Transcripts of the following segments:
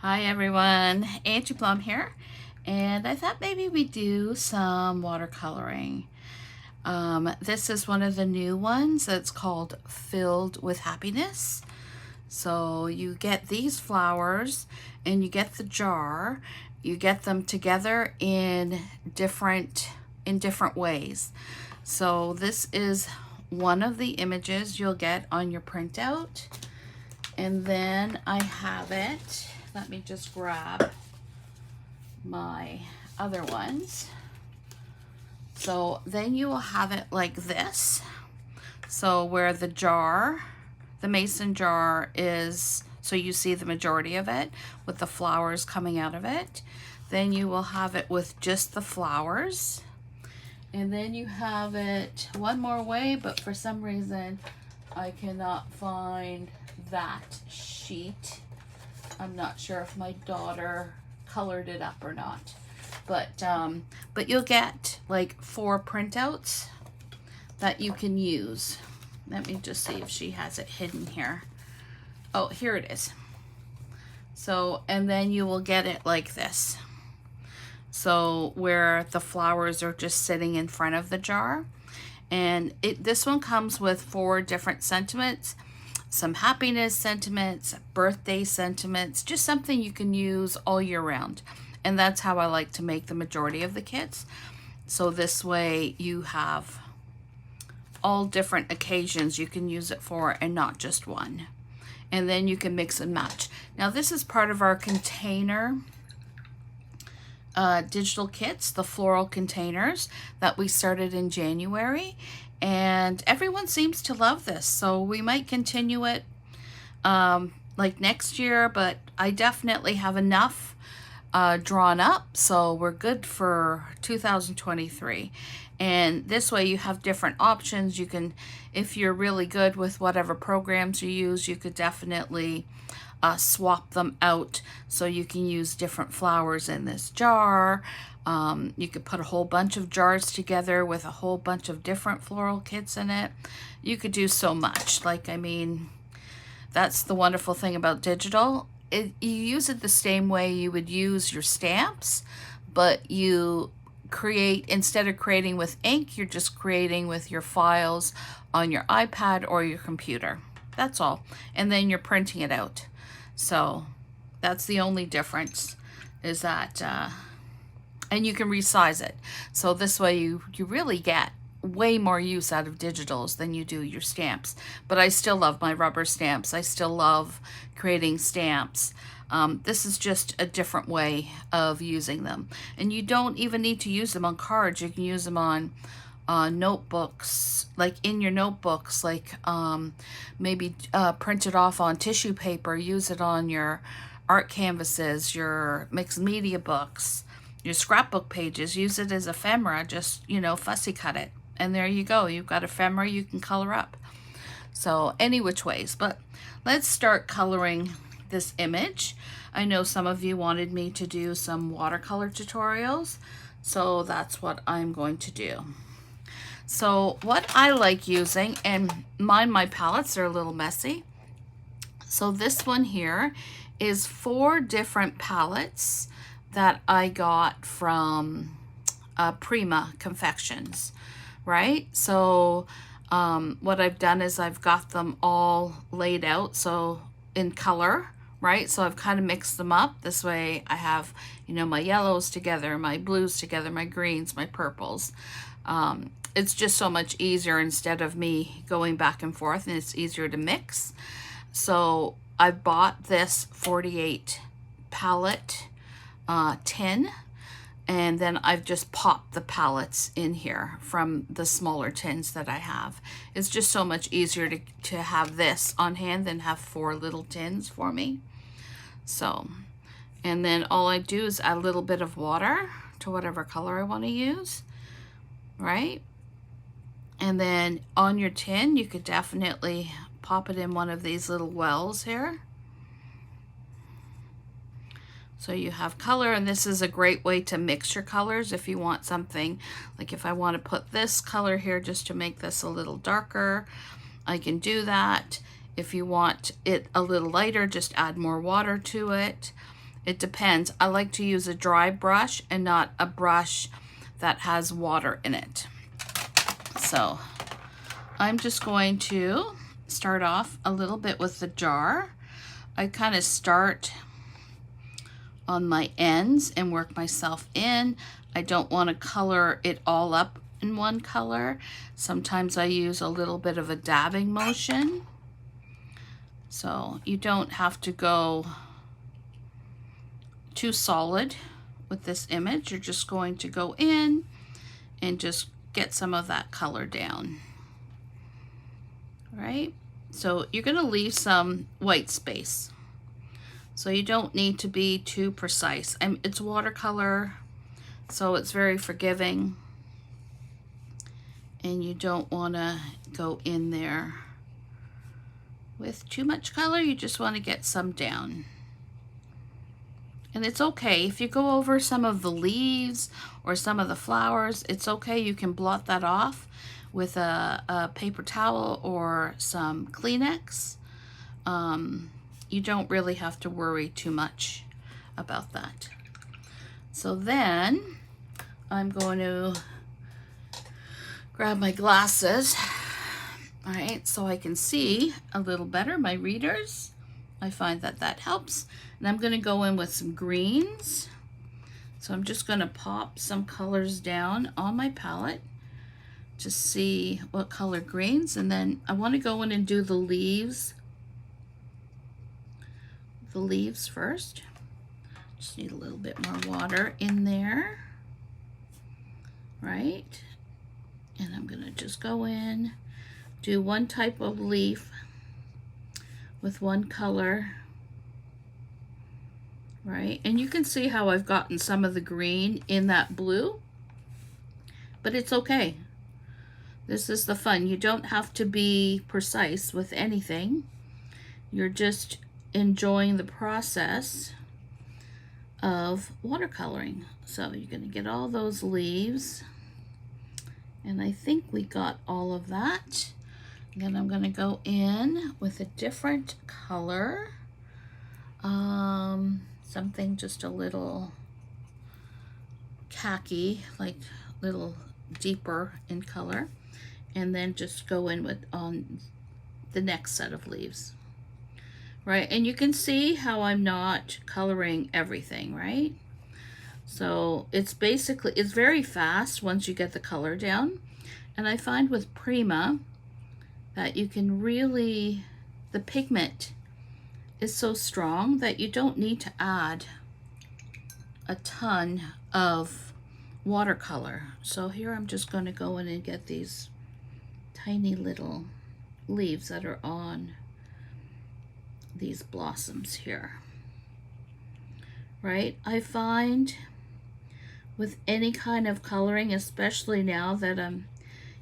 Hi everyone, Angie Plum here, and I thought maybe we'd do some watercoloring. This is one of the new ones that's called Filled with Happiness. So you get these flowers and you get the jar, you get them together in different ways. So this is one of the images you'll get on your printout. And then I have it. Let me just grab my other ones. So then you will have it like this. So where the jar, the mason jar is, so you see the majority of it with the flowers coming out of it. Then you will have it with just the flowers. And then you have it one more way, but for some reason I cannot find that sheet. I'm not sure if my daughter colored it up or not, but you'll get like 4 printouts that you can use. Let me just see if she has it hidden here. Oh, here it is. So, and then you will get it like this. So where the flowers are just sitting in front of the jar. And this one comes with 4 different sentiments. Some happiness sentiments, birthday sentiments, just something you can use all year round. And that's how I like to make the majority of the kits. So this way you have all different occasions you can use it for and not just one. And then you can mix and match. Now this is part of our container digital kits, the floral containers that we started in January. And everyone seems to love this, so we might continue it like next year, but I definitely have enough drawn up, so we're good for 2023. And this way you have different options. You can, if you're really good with whatever programs you use, you could definitely swap them out so you can use different flowers in this jar. You could put a whole bunch of jars together with a whole bunch of different floral kits in it. You could do so much. Like, I mean, that's the wonderful thing about digital. You use it the same way you would use your stamps, but you create, instead of creating with ink, you're just creating with your files on your iPad or your computer. That's all. And then you're printing it out. So that's the only difference, is that and you can resize it. So this way you really get way more use out of digitals than you do your stamps. But I still love my rubber stamps. I still love creating stamps. This is just a different way of using them. And you don't even need to use them on cards. You can use them on notebooks, like in your notebooks, like maybe print it off on tissue paper, use it on your art canvases, your mixed media books, your scrapbook pages, use it as ephemera, just, you know, fussy cut it. And there you go, you've got ephemera you can color up. So any which ways, but let's start coloring this image. I know some of you wanted me to do some watercolor tutorials, so that's what I'm going to do. So what I like using, and my palettes are a little messy. So this one here is 4 different palettes that I got from Prima Confections, right? So what I've done is I've got them all laid out, so in color, right? So I've kind of mixed them up. This way I have, you know, my yellows together, my blues together, my greens, my purples. It's just so much easier instead of me going back and forth, and it's easier to mix. So I bought this 48 palette tin, and then I've just popped the palettes in here from the smaller tins that I have. It's just so much easier to have this on hand than have 4 little tins for me. So, and then all I do is add a little bit of water to whatever color I want to use, right? And then on your tin, you could definitely pop it in one of these little wells here. So you have color, and this is a great way to mix your colors if you want something, like if I want to put this color here just to make this a little darker, I can do that. If you want it a little lighter, just add more water to it. It depends. I like to use a dry brush and not a brush that has water in it. So I'm just going to start off a little bit with the jar. I kind of start on my ends and work myself in. I don't want to color it all up in one color. Sometimes I use a little bit of a dabbing motion. So you don't have to go too solid with this image. You're just going to go in and just get some of that color down. Right? So you're going to leave some white space. So you don't need to be too precise. It's watercolor, so it's very forgiving. And you don't want to go in there with too much color. You just want to get some down. And it's okay if you go over some of the leaves or some of the flowers, it's okay. You can blot that off with a paper towel or some Kleenex. You don't really have to worry too much about that. So then I'm going to grab my glasses, all right, so I can see a little better my readers. I find that that helps. And I'm going to go in with some greens. So I'm just going to pop some colors down on my palette to see what color greens. And then I want to go in and do the leaves. The leaves first. Just need a little bit more water in there. Right? And I'm going to just go in, do one type of leaf with one color. Right? And you can see how I've gotten some of the green in that blue, but it's okay. This is the fun. You don't have to be precise with anything. You're just enjoying the process of watercoloring. So you're going to get all those leaves, and I think we got all of that. Then I'm going to go in with a different color. Something just a little khaki, like little deeper in color, and then just go in with on the next set of leaves. Right, and you can see how I'm not coloring everything, right? So it's basically, it's very fast once you get the color down. And I find with Prima that you can really, the pigment is so strong that you don't need to add a ton of watercolor. So here I'm just going to go in and get these tiny little leaves that are on these blossoms here. Right? I find with any kind of coloring, especially now that I'm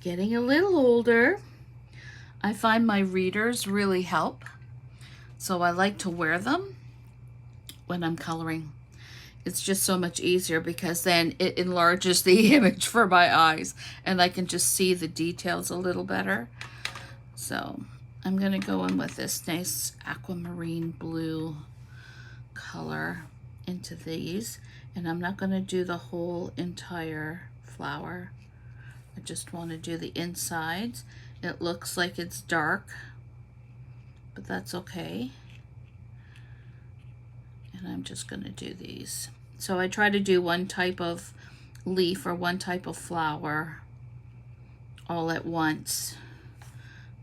getting a little older, I find my readers really help. So I like to wear them when I'm coloring. It's just so much easier because then it enlarges the image for my eyes and I can just see the details a little better. So I'm going to go in with this nice aquamarine blue color into these, and I'm not going to do the whole entire flower. I just want to do the insides. It looks like it's dark, but that's okay. And I'm just going to do these. So I try to do one type of leaf or one type of flower all at once.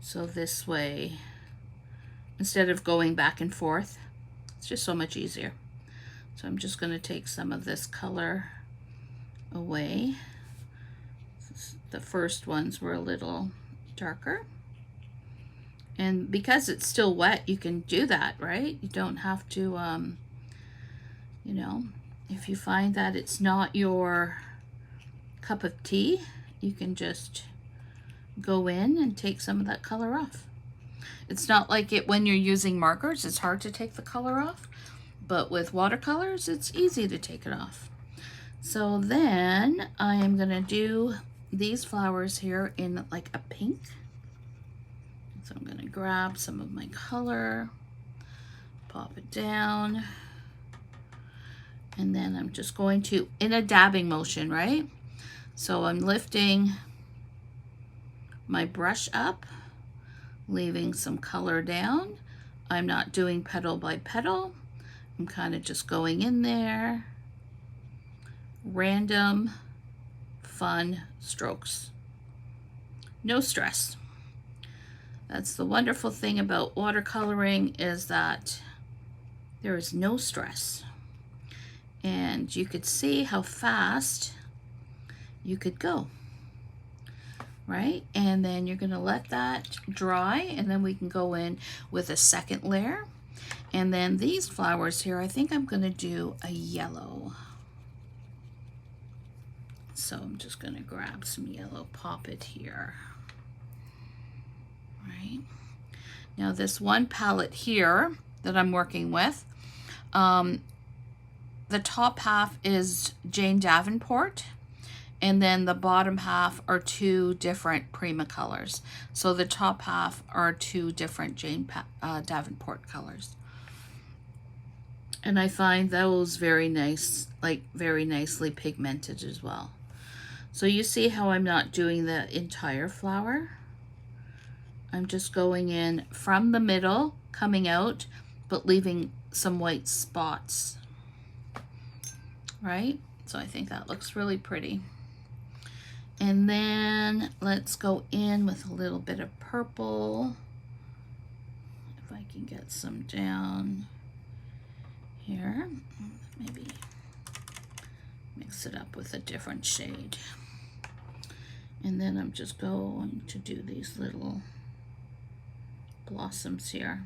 So this way, instead of going back and forth, it's just so much easier. So I'm just going to take some of this color away. The first ones were a little darker. And because it's still wet, you can do that, right? You don't have to, you know, if you find that it's not your cup of tea, you can just go in and take some of that color off. It's not like it when you're using markers, it's hard to take the color off, but with watercolors, it's easy to take it off. So then I am gonna do these flowers here in like a pink. So I'm gonna grab some of my color, pop it down, And then I'm just going to, in a dabbing motion, right? So I'm lifting my brush up, leaving some color down. I'm not doing petal by petal. I'm kind of just going in there. Random, fun strokes. No stress. That's the wonderful thing about watercoloring, is that there is no stress. And you could see how fast you could go, right? And then you're gonna let that dry, and then we can go in with a second layer. And then these flowers here, I think I'm gonna do a yellow. So I'm just gonna grab some yellow, pop it here, right? Now this one palette here that I'm working with, the top half is Jane Davenport, and then the bottom half are two different Prima colors. So the top half are two different Jane Davenport colors. And I find those very nice, like very nicely pigmented as well. So you see how I'm not doing the entire flower? I'm just going in from the middle, coming out, but leaving some white spots, right? So I think that looks really pretty. And then let's go in with a little bit of purple. If I can get some down here, maybe mix it up with a different shade. And then I'm just going to do these little blossoms here.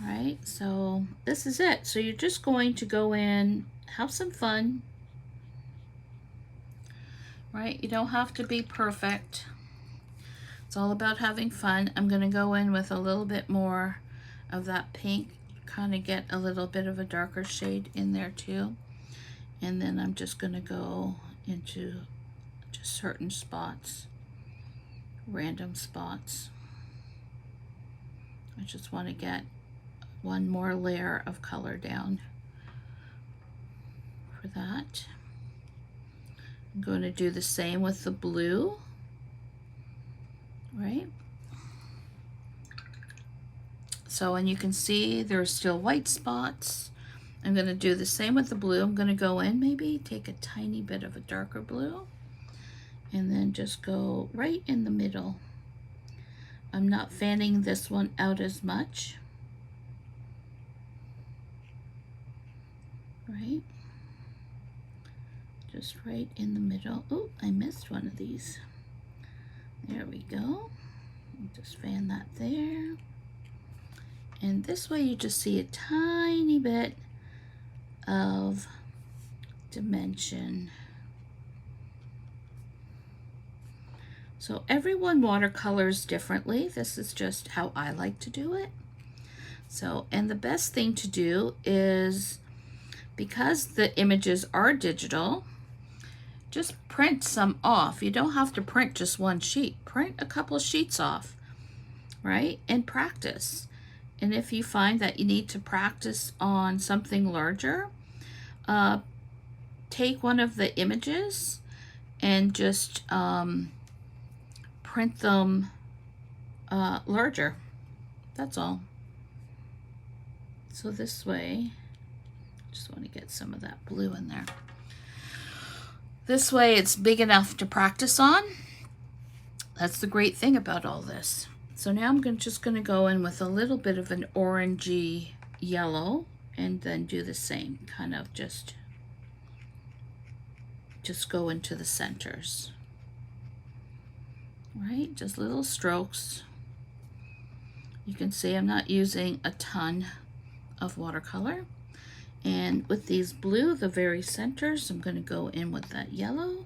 Right, so this is it. So you're just going to go in, have some fun, right? You don't have to be perfect. It's all about having fun. I'm going to go in with a little bit more of that pink, kind of get a little bit of a darker shade in there too. And then I'm just going to go into just certain spots, random spots. I just want to get one more layer of color down for that. I'm going to do the same with the blue, right? So, and you can see there's still white spots. I'm going to do the same with the blue. I'm going to go in, maybe take a tiny bit of a darker blue, and then just go right in the middle. I'm not fanning this one out as much. Right? Just right in the middle. Oh, I missed one of these. There we go. Just fan that there. And this way you just see a tiny bit of dimension. So everyone watercolors differently. This is just how I like to do it. So, and the best thing to do is, because the images are digital, just print some off. You don't have to print just one sheet. Print a couple of sheets off, right? And practice. And if you find that you need to practice on something larger, take one of the images and just print them larger. That's all. So this way, just want to get some of that blue in there. This way it's big enough to practice on. That's the great thing about all this. So now I'm just going to go in with a little bit of an orangey yellow, and then do the same, kind of just go into the centers. Right, just little strokes. You can see I'm not using a ton of watercolor. And with these blue, the very centers, I'm going to go in with that yellow.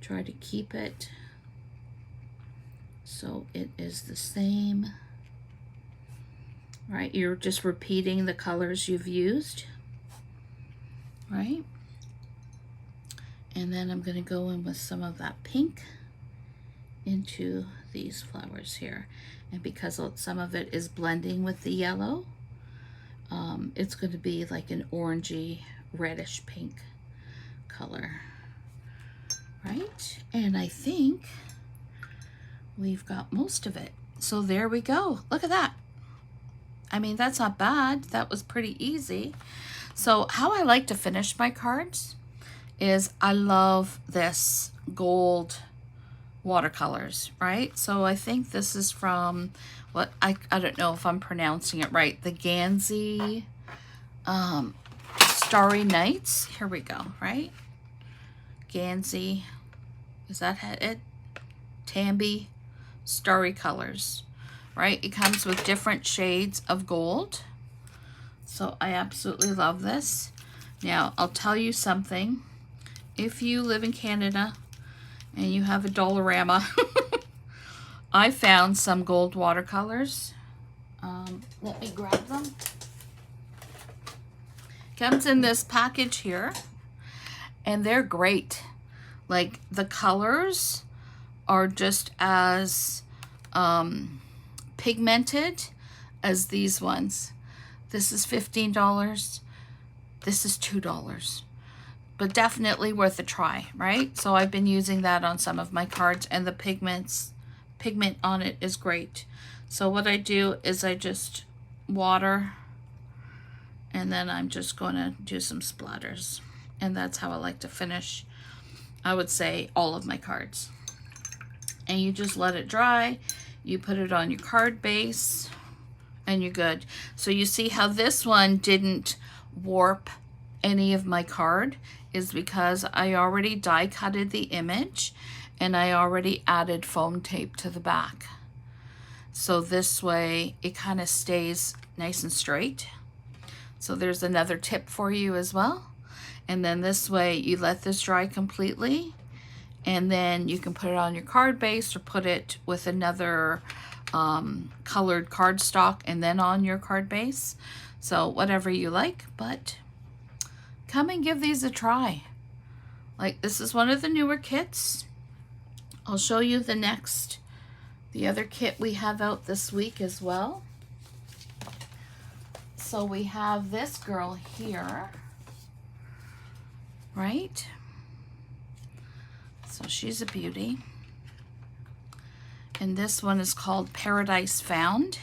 Try to keep it so it is the same. Right, you're just repeating the colors you've used. Right? And then I'm going to go in with some of that pink into these flowers here. And because some of it is blending with the yellow, it's going to be like an orangey, reddish pink color, right? And I think we've got most of it. So there we go. Look at that. I mean, that's not bad. That was pretty easy. So how I like to finish my cards is I love this gold watercolors, right? So I think this is from what I don't know if I'm pronouncing it right. The Gansey Starry Nights. Here we go, right? Gansey. Is that it? Tambi Starry Colors, right? It comes with different shades of gold. So I absolutely love this. Now, I'll tell you something. If you live in Canada and you have a Dollarama, I found some gold watercolors. Let me grab them. Comes in this package here, and they're great. Like, the colors are just as pigmented as these ones. This is $15. This is $2. But definitely worth a try, right? So I've been using that on some of my cards, and the pigment on it is great. So what I do is I just water, and then I'm just going to do some splatters. And that's how I like to finish, I would say, all of my cards. And you just let it dry. You put it on your card base, and you're good. So you see how this one didn't warp any of my card is because I already die cutted the image, and I already added foam tape to the back. So this way it kind of stays nice and straight. So there's another tip for you as well. And then this way you let this dry completely, and then you can put it on your card base or put it with another colored cardstock and then on your card base. So whatever you like, but come and give these a try. Like, this is one of the newer kits. I'll show you the other kit we have out this week as well. So we have this girl here, right? So she's a beauty. And this one is called Paradise Found.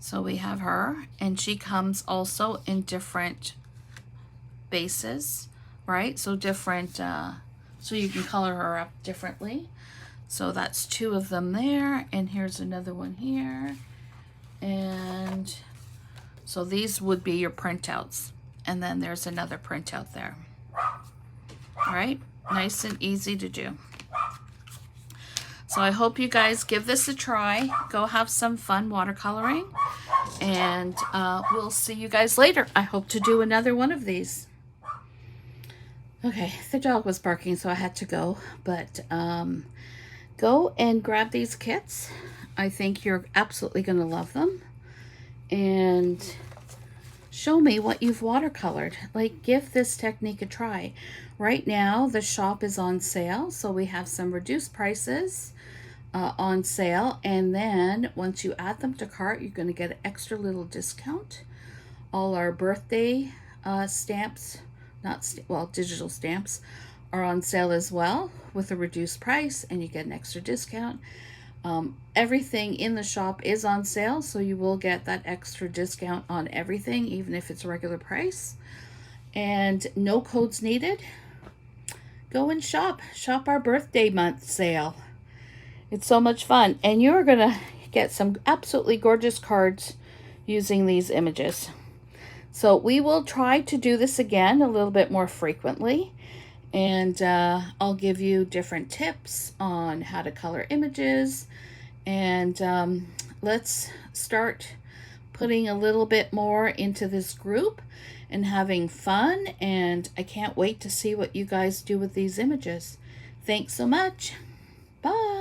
So we have her, and she comes also in different bases, right? So different, so you can color her up differently. So that's two of them there, and here's another one here. And so these would be your printouts, and then there's another printout there. All right, nice and easy to do. So I hope you guys give this a try. Go have some fun watercoloring, and we'll see you guys later. I hope to do another one of these. Okay, the dog was barking, so I had to go, but go and grab these kits. I think you're absolutely going to love them. And show me what you've watercolored. Like, give this technique a try. Right now, the shop is on sale, so we have some reduced prices on sale. And then once you add them to cart, you're going to get an extra little discount. All our birthday stamps, digital stamps, are on sale as well with a reduced price, and you get an extra discount. Everything in the shop is on sale, so you will get that extra discount on everything, even if it's regular price. And no codes needed. Go and shop our birthday month sale. It's so much fun, and you're gonna get some absolutely gorgeous cards using these images. So we will try to do this again a little bit more frequently, and I'll give you different tips on how to color images, and let's start putting a little bit more into this group and having fun, and I can't wait to see what you guys do with these images. Thanks so much. Bye.